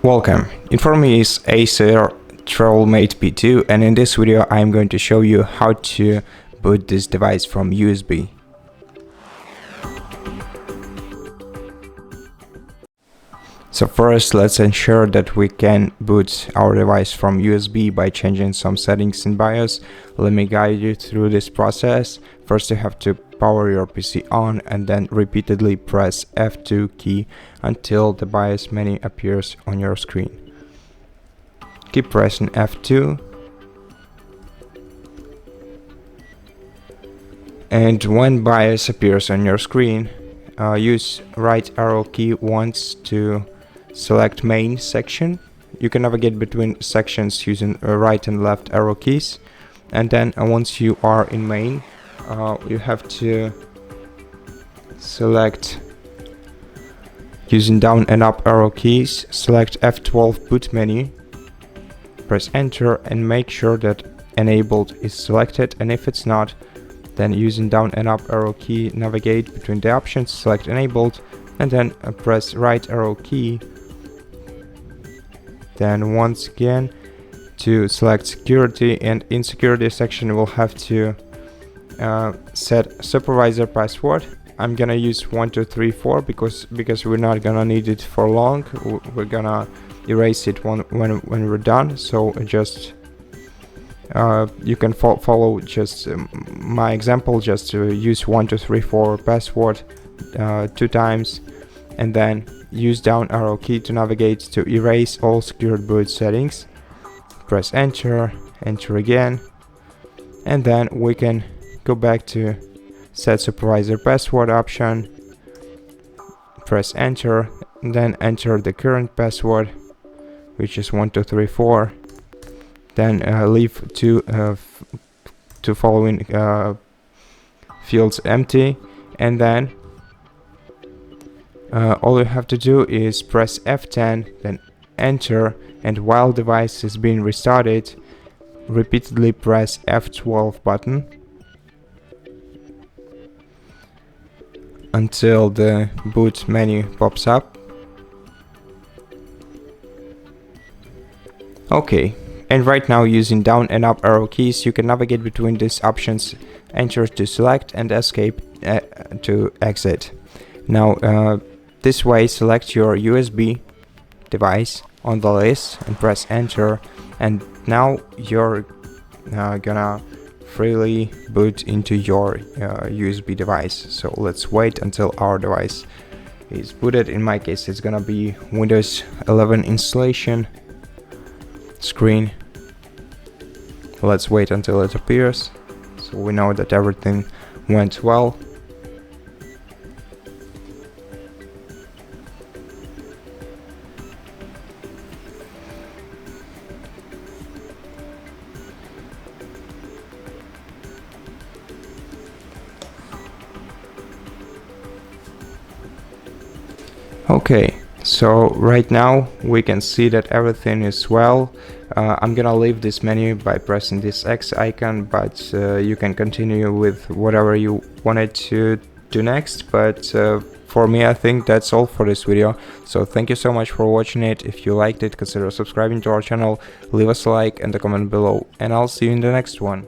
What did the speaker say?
Welcome, in front of me is ACER TravelMate P2, and in this video I am going to show you how to boot this device from USB. So first, let's ensure that we can boot our device from USB by changing some settings in BIOS. Let me guide you through this process. First, you have to power your PC on and then repeatedly press F2 key until the BIOS menu appears on your screen. Keep pressing F2. And when BIOS appears on your screen, use right arrow key once to select main section. You can navigate between sections using right and left arrow keys, and then once you are in main, you have to select using down and up arrow keys, select F12 boot menu, press enter and make sure that enabled is selected, and if it's not, then using down and up arrow key navigate between the options, select enabled, and then press right arrow key. Then once again to select security, and in security section we'll have to set supervisor password. I'm gonna use 1234 because we're not gonna need it for long. We're gonna erase it when we're done. So just you can follow just my example, just to use 1234 password 2 times, and then use down arrow key to navigate to erase all secured boot settings. Press enter, enter again, and then we can go back to set supervisor password option, press enter, and then enter the current password, which is 1234. Then leave two following fields empty, and then all you have to do is press F10, then enter, and while device is being restarted, repeatedly press F12 button until the boot menu pops up. Okay, and right now using down and up arrow keys you can navigate between these options, enter to select and escape to exit. Now this way, select your USB device on the list and press enter, and now you're gonna freely boot into your USB device. So let's wait until our device is booted. In my case it's gonna be Windows 11 installation screen. Let's wait until it appears so we know that everything went well. Okay, so right now we can see that everything is well. I'm gonna leave this menu by pressing this X icon, but you can continue with whatever you wanted to do next. But for me, I think that's all for this video. So thank you so much for watching it. If you liked it, consider subscribing to our channel, leave us a like and a comment below, and I'll see you in the next one.